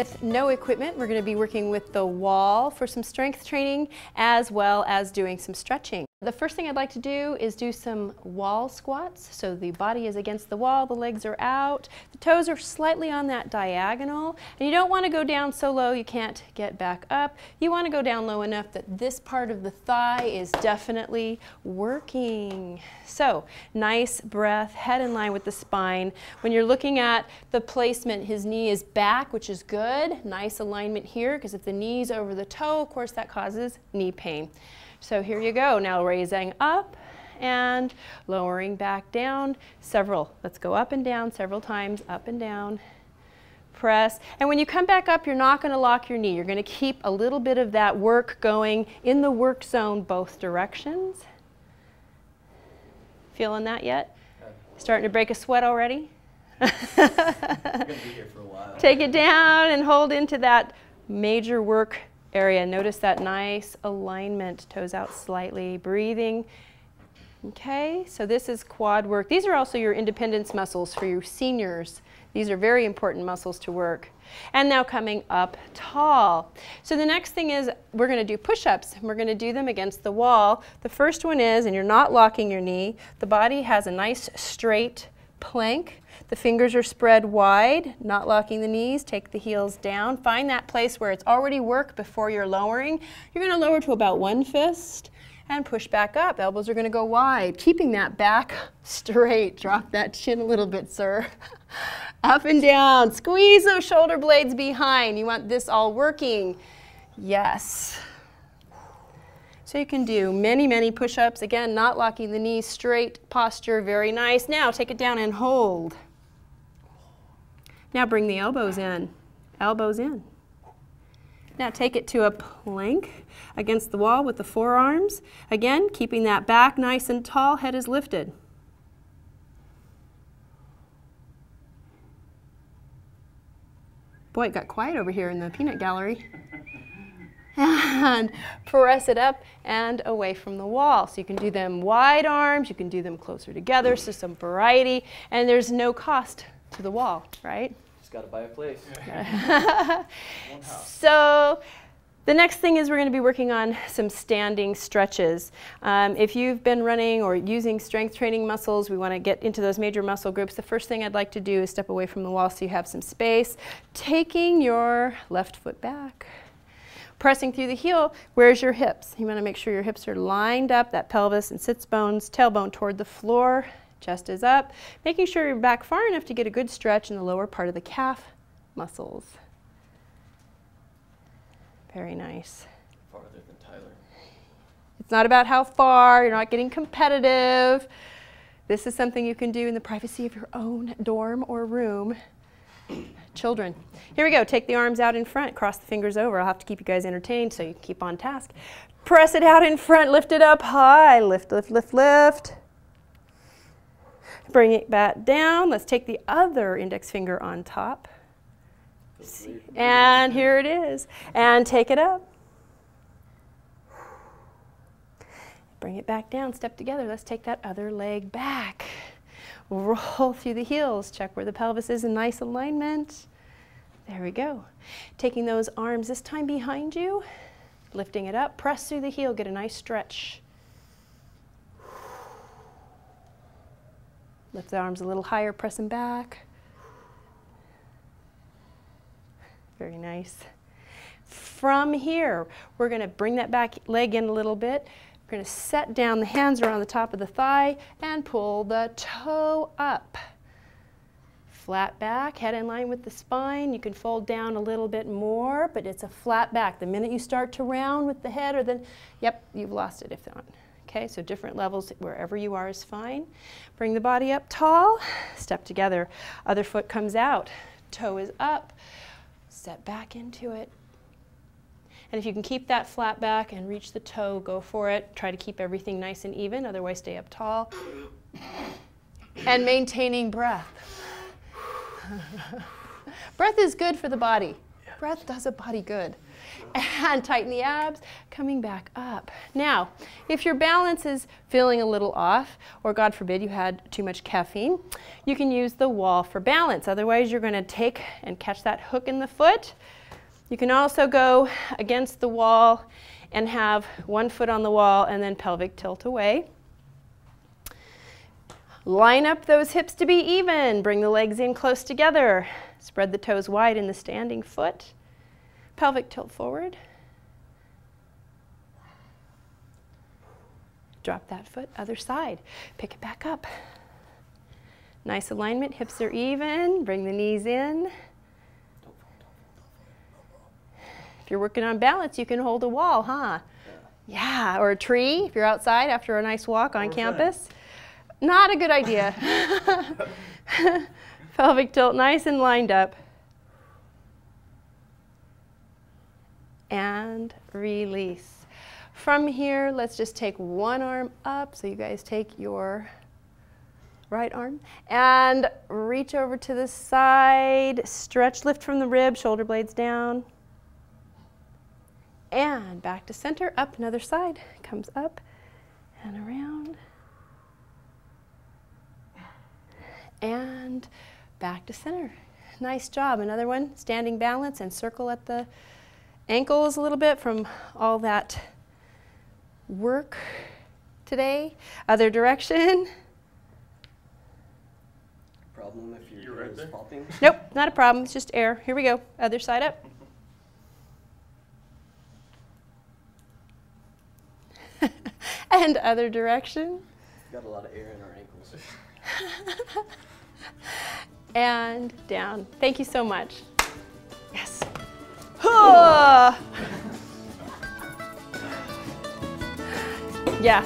with no equipment. We're going to be working with the wall for some strength training as well as doing some stretching. The first thing I'd like to do is do some wall squats. So the body is against the wall, the legs are out, the toes are slightly on that diagonal, and you don't want to go down so low you can't get back up. You want to go down low enough that this part of the thigh is definitely working. So nice breath, head in line with the spine. When you're looking at the placement, his knee is back, which is good. Nice alignment here, because if the knee's over the toe, of course that causes knee pain. So here you go, now raising up and lowering back down several. Let's go up and down several times, up and down. Press. And when you come back up, you're not going to lock your knee. You're going to keep a little bit of that work going in the work zone both directions. Feeling that yet? Starting to break a sweat already? I'm going to be here for a while. Take it down and hold into that major work area. Notice that nice alignment, toes out slightly, breathing. Okay, so this is quad work. These are also your independence muscles for your seniors. These are very important muscles to work. And now coming up tall. So the next thing is we're going to do push-ups. We're going to do them against the wall. The first one is, and you're not locking your knee, the body has a nice straight plank. The fingers are spread wide, not locking the knees. Take the heels down. Find that place where it's already work before you're lowering. You're going to lower to about one fist and push back up. Elbows are going to go wide, keeping that back straight. Drop that chin a little bit, sir. Up and down. Squeeze those shoulder blades behind. You want this all working. Yes. So you can do many, many push-ups. Again, not locking the knees, straight posture, very nice. Now take it down and hold. Now bring the elbows in. Elbows in. Now take it to a plank against the wall with the forearms. Again, keeping that back nice and tall, head is lifted. Boy, it got quiet over here in the peanut gallery. And press it up and away from the wall. So you can do them wide arms, you can do them closer together, so some variety, and there's no cost to the wall, right? Just got to buy a place. So the next thing is we're going to be working on some standing stretches. If you've been running or using strength training muscles, we want to get into those major muscle groups. The first thing I'd like to do is step away from the wall so you have some space. Taking your left foot back. Pressing through the heel, where's your hips? You want to make sure your hips are lined up, that pelvis and sits bones, tailbone toward the floor, chest is up. Making sure you're back far enough to get a good stretch in the lower part of the calf muscles. Very nice. Farther than Tyler. It's not about how far, you're not getting competitive. This is something you can do in the privacy of your own dorm or room. Children. Here we go. Take the arms out in front. Cross the fingers over. I'll have to keep you guys entertained so you can keep on task. Press it out in front. Lift it up high. Lift, lift, lift, lift. Bring it back down. Let's take the other index finger on top. And here it is. And take it up. Bring it back down. Step together. Let's take that other leg back. Roll through the heels. Check where the pelvis is in nice alignment. There we go. Taking those arms this time behind you, lifting it up, press through the heel, get a nice stretch. Lift the arms a little higher, press them back. Very nice. From here, we're going to bring that back leg in a little bit. We're going to set down, the hands are on the top of the thigh, and pull the toe up. Flat back, head in line with the spine. You can fold down a little bit more, but it's a flat back. The minute you start to round with the head, or then, yep, you've lost it if not. Okay, so different levels, wherever you are is fine. Bring the body up tall, step together. Other foot comes out, toe is up, step back into it. And if you can keep that flat back and reach the toe, go for it. Try to keep everything nice and even, otherwise stay up tall. And maintaining breath. Breath is good for the body. Yes. breath does a body good. And tighten the abs, coming back up. Now, if your balance is feeling a little off, or God forbid you had too much caffeine, you can use the wall for balance. Otherwise, you're going to take and catch that hook in the foot. You can also go against the wall and have one foot on the wall and then pelvic tilt away. Line up those hips to be even. Bring the legs in close together. Spread the toes wide in the standing foot. Pelvic tilt forward. Drop that foot, other side. Pick it back up. Nice alignment, hips are even. Bring the knees in. If you're working on balance, you can hold a wall, huh? Yeah, or a tree if you're outside after a nice walk on campus. Not a good idea. Pelvic tilt, nice and lined up. And release. From here, let's just take one arm up. So you guys take your right arm and reach over to the side. Stretch, lift from the rib, shoulder blades down. And back to center, up another side. Comes up and around. And back to center. Nice job. Another one, standing balance and circle at the ankles a little bit from all that work today. Other direction. Problem if your ear is popping? Nope, not a problem. It's just air. Here we go. Other side up. And other direction. Got a lot of air in our ankles. And down. Thank you so much. Yes. Yeah.